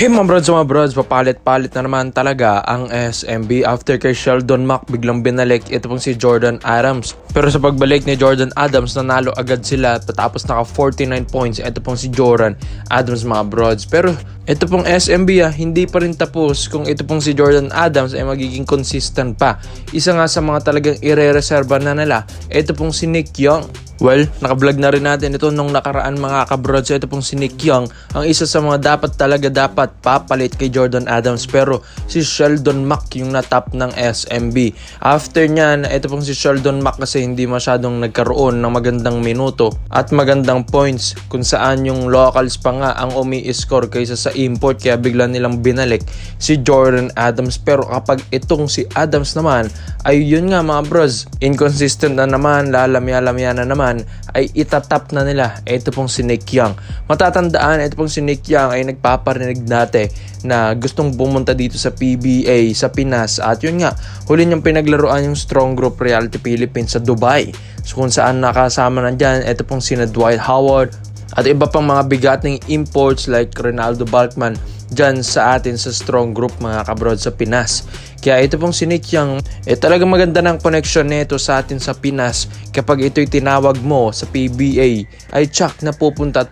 Hey mga brods, papalit-palit na naman talaga ang SMB after kay Sheldon Mac biglang binalik ito pong si Jordan Adams. Pero sa pagbalik ni Jordan Adams, nanalo agad sila tapos naka 49 points ito pong si Jordan Adams mga brods. Pero ito pong SMB hindi pa rin tapos kung ito pong si Jordan Adams ay magiging consistent pa. Isa nga sa mga talagang ire-reserva na nila, ito pong si Nick Young. Well, nakablog na rin natin ito nung nakaraan mga kabrods. Ito pong si Nick Young, ang isa sa mga dapat papalit kay Jordan Adams. Pero si Sheldon Mac yung natap ng SMB. After nyan, ito pong si Sheldon Mac kasi hindi masyadong nagkaroon ng magandang minuto at magandang points kung saan yung locals pa nga ang umi-score kaysa sa import. Kaya bigla nilang binalik si Jordan Adams. Pero kapag itong si Adams naman, ay yun nga mga bros, inconsistent na naman, lalamya-lamya na naman, ay itatap na nila ito pong si Nick Young. Matatandaan, ito pong si Nick Young ay nagpaparinig dati na gustong pumunta dito sa PBA sa Pinas at yun nga, huli niyang pinaglaruan yung Strong Group Reality Philippines sa Dubai. So kung saan nakasama na dyan, ito pong si Dwight Howard at iba pang mga bigatning imports like Ronaldo Balkman dyan sa atin sa Strong Group mga kabrod sa Pinas. Kaya ito pong si Nick Young, talagang maganda ng connection nito sa atin sa Pinas. Kapag ito'y tinawag mo sa PBA, ay tsak na pupunta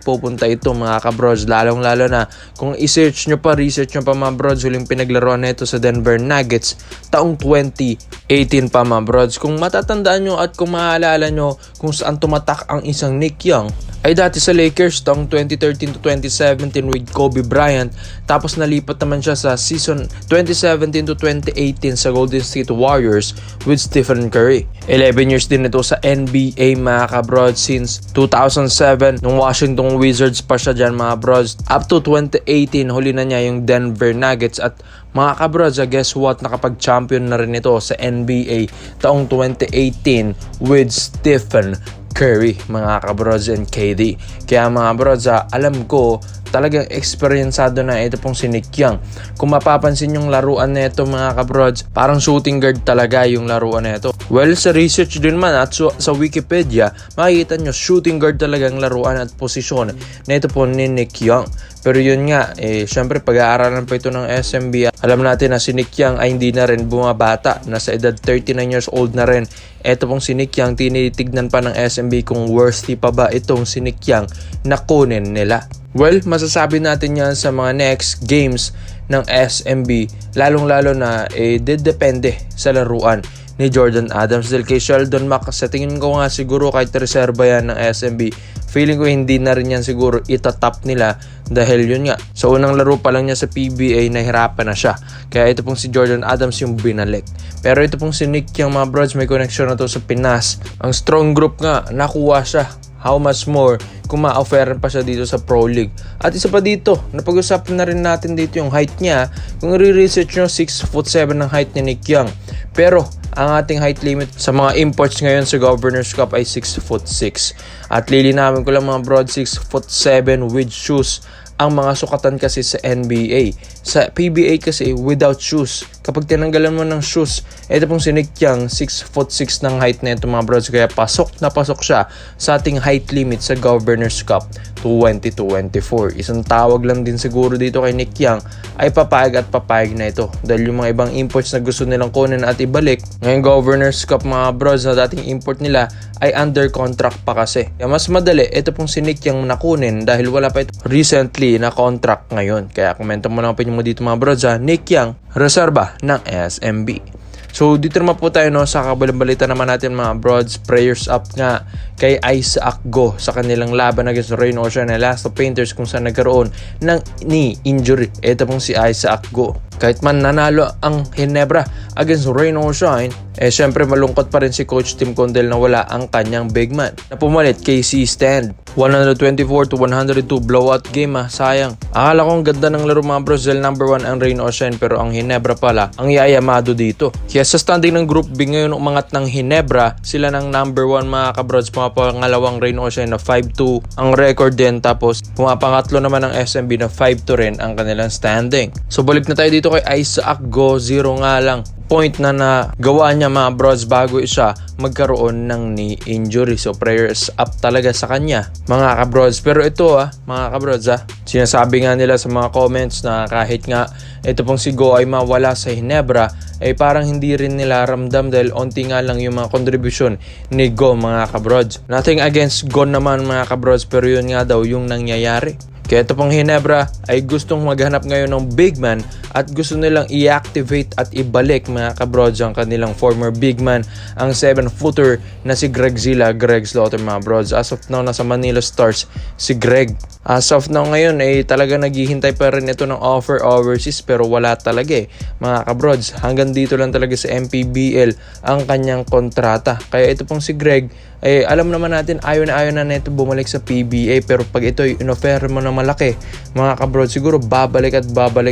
ito mga kabrods. Lalong lalo na kung research nyo pa mga brods, huling pinaglaruan nito sa Denver Nuggets taong 2018 pa mga brods. Kung matatandaan nyo at kung maaalala nyo kung saan tumatak ang isang Nick Young, ay dati sa Lakers taong 2013 to 2017 with Kobe Bryant. Tapos nalipat naman siya sa season 2017 to 2018 sa Golden State Warriors with Stephen Curry. 11 years din ito sa NBA mga kabrod since 2007 nung Washington Wizards pa siya dyan mga bros. Up to 2018 huli na niya yung Denver Nuggets at mga kabrods, guess what? Nakapag-champion na rin ito sa NBA taong 2018 with Stephen Curry, mga kabrods and KD. Kaya mga brods, alam ko talagang experienceado na ito pong si Nick Young. Kung mapapansin yung laruan na ito mga kabrods, parang shooting guard talaga yung laruan na ito. Well, sa research din man at sa Wikipedia, makikita nyo shooting guard talaga ang laruan at posisyon na ito po ni Nick Young. Pero yun nga, syempre pag-aaralan pa ito ng SMB. Alam natin na si Nick Young ay hindi na rin bumabata. Nasa edad 39 years old na rin. Ito pong si Nick Young, tinitignan pa ng SMB kung worthy pa ba itong si Nick Young na kunin nila. Well, masasabi natin yan sa mga next games ng SMB. Lalong-lalo na depende sa laruan ni Jordan Adams. Dahil kay Sheldon Mac, sa tingin ko nga siguro kahit reserva yan ng SMB, feeling ko hindi na rin yan siguro itatap nila dahil yun nga, sa unang laro pa lang niya sa PBA nahirapan na siya. Kaya ito pong si Jordan Adams yung binalik. Pero ito pong si Nick Young mga brods, may connection na to sa Pinas. Ang Strong Group nga, nakuha siya. How much more kung ma-offeran pa siya dito sa Pro League. At isa pa dito, napag-usapan na rin natin dito yung height niya. Kung i-research nyo, 6'7" ang height ni Nick Young. Pero ang ating height limit sa mga imports ngayon sa Governor's Cup ay 6'6". At lilinawin ko lang mga broad, 6'7" with shoes ang mga sukatan kasi sa NBA. Sa PBA kasi without shoes. Kapag tinanggalan mo ng shoes, ito pong si Nick Young, 6'6" ng height na ito mga brods. Kaya pasok na pasok siya sa ating height limit sa Governor's Cup 2024. Isang tawag lang din siguro dito kay Nick Young ay papayag na ito. Dahil yung mga ibang imports na gusto nilang kunin at ibalik, ngayong Governor's Cup mga brods na dating import nila ay under contract pa kasi. Kaya mas madali, ito pong si Nick Young nakunin dahil wala pa ito recently na contract ngayon. Kaya komento mo lang opinion mo dito mga brods, Nick Young, reserba ng SMB. So dito naman po tayo sa kabilang balita naman natin mga broads. Prayers up nga kay Isaac Go sa kanilang laban against Rain Ocean and Last of Painters kung saan nagkaroon ng knee injury. Ito pong si Isaac Go. Kahit man nanalo ang Ginebra against Rain Ocean, syempre malungkot pa rin si Coach Tim Condell na wala ang kanyang big man na pumalit kay C-Stand. 124-102 blowout game sayang. Akala ko ang ganda ng laro mga bros dahil number 1 ang Rain Ocean pero ang Ginebra pala ang yayamado dito. Kaya sa standing ng Group B ngayon umangat ng Ginebra, sila ng number 1 mga kabrods, pumapangalawang Rain Ocean na 5-2 ang record din, tapos pumapangatlo naman ng SMB na 5-2 rin ang kanilang standing. So balik na tayo dito kay Isaac Go, 0 nga lang point na nagawa niya mga brods bago siya magkaroon ng knee injury. So prayers up talaga sa kanya mga kabrods. Pero ito mga kabrods sinasabi nga nila sa mga comments na kahit nga ito pong si Go ay mawala sa Hinebra ay parang hindi rin nila ramdam dahil onti nga lang yung mga contribution ni Go mga kabrods. Nothing against Go naman mga kabrods, pero yun nga daw yung nangyayari. Kaya ito pong Hinebra ay gustong maghanap ngayon ng big man at gusto nilang i-activate at ibalik mga kabrods ang kanilang former big man, ang 7-footer na si Greg Slaughter mga brods. As of now, nasa Manila Stars si Greg. As of now ngayon ay talaga naghihintay pa rin ito ng offer overseas pero wala talaga mga kabrods. Hanggang dito lang talaga sa MPBL ang kanyang kontrata. Kaya ito pong si Greg ay alam naman natin ayaw na nito bumalik sa PBA, pero pag ito ay inoffer mo na malaki mga kabrods, siguro babalik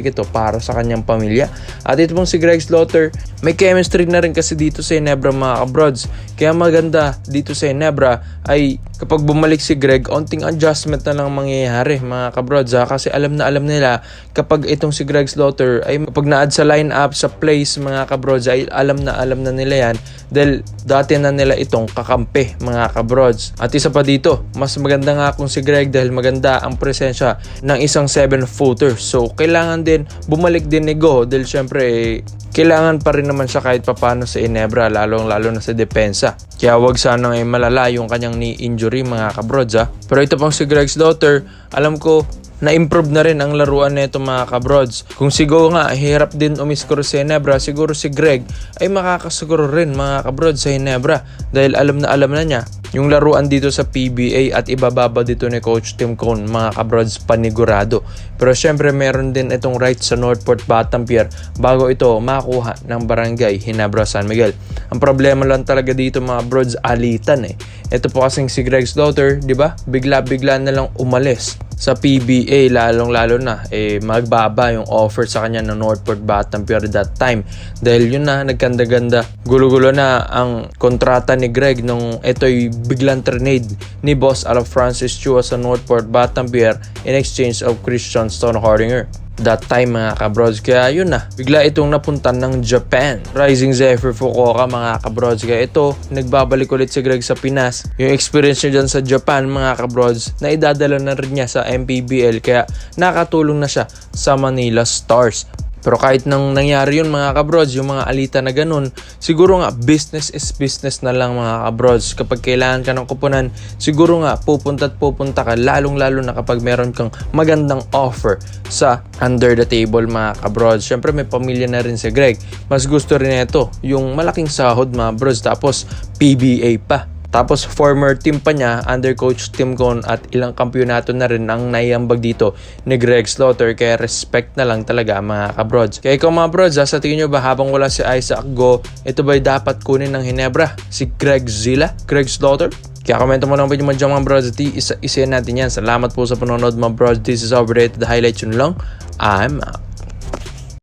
ito para sa kanyang pamilya. At ito pong si Greg Slaughter, may chemistry na rin kasi dito sa Hinebra mga kabrods. Kaya maganda dito sa Hinebra ay kapag bumalik si Greg, onting adjustment na lang mangyayari mga kabrods kasi alam nila kapag itong si Greg Slaughter ay kapag na-add sa lineup sa place mga kabrods ay alam na nila yan dahil dati na nila itong kakampi mga kabrods. At isa pa dito, mas maganda nga kung si Greg dahil maganda ang presensya ng isang 7-footer. So kailangan din bumalik din ni Go dahil syempre kailangan pa rin naman siya kahit papano sa Hinebra, lalo na sa depensa. Kaya wag sanang malala yung kanyang knee injury mga kabrods Pero ito pang si Greg Slaughter, alam ko na-improve na rin ang laruan nito mga kabrods. Kung si Go nga hirap din umiskor sa Hinebra, siguro si Greg ay makakasiguro rin mga kabrods sa Hinebra dahil alam na niya yung laruan dito sa PBA at ibababa dito ni Coach Tim Cone mga kabrods panigurado. Pero syempre meron din itong right sa Northport Batampier bago ito makuha ng Barangay Hinebra San Miguel. Ang problema lang talaga dito mga brods, alitan Ito po kasing si Greg Slaughter, di ba? Bigla na lang umalis sa PBA, lalo na magbaba yung offer sa kanya ng Northport Batampier that time dahil yun na nagkanda-ganda, gulo-gulo na ang kontrata ni Greg nung ito'y biglang trade ni Boss Francis Chua sa Northport Batampier in exchange of Christian Stonehardinger that time mga kabrods. Kaya yun na, bigla itong napunta ng Japan. Rising Zephyr Fukuoka mga kabrods. Kaya ito, nagbabalik ulit si Greg sa Pinas. Yung experience niya dyan sa Japan mga kabrods, na idadala na rin niya sa MPBL. Kaya nakatulong na siya sa Manila Stars. Pero kahit nang nangyari yun mga kabrods, yung mga alita na ganun, siguro nga business is business na lang mga kabrods. Kapag kailangan ka ng kupunan, siguro nga pupunta ka, lalong-lalo na kapag meron kang magandang offer sa under the table mga kabrods. Syempre may pamilya na rin si Greg. Mas gusto rin ito, yung malaking sahod mga bros, tapos PBA pa. Tapos former team pa niya under Coach Tim Cone at ilang kampyonato na rin ang naiambag dito ni Greg Slaughter. Kaya respect na lang talaga mga kabrods. Kaya ikaw mga brods, sa tingin nyo ba habang wala si Isaac Go, ito ba'y dapat kunin ng Hinebra si Greg Slaughter? Kaya komento mo lang po yung mga brods at isa natin yan. Salamat po sa panonood mga brods. This is our day to the highlights yun lang. I'm out.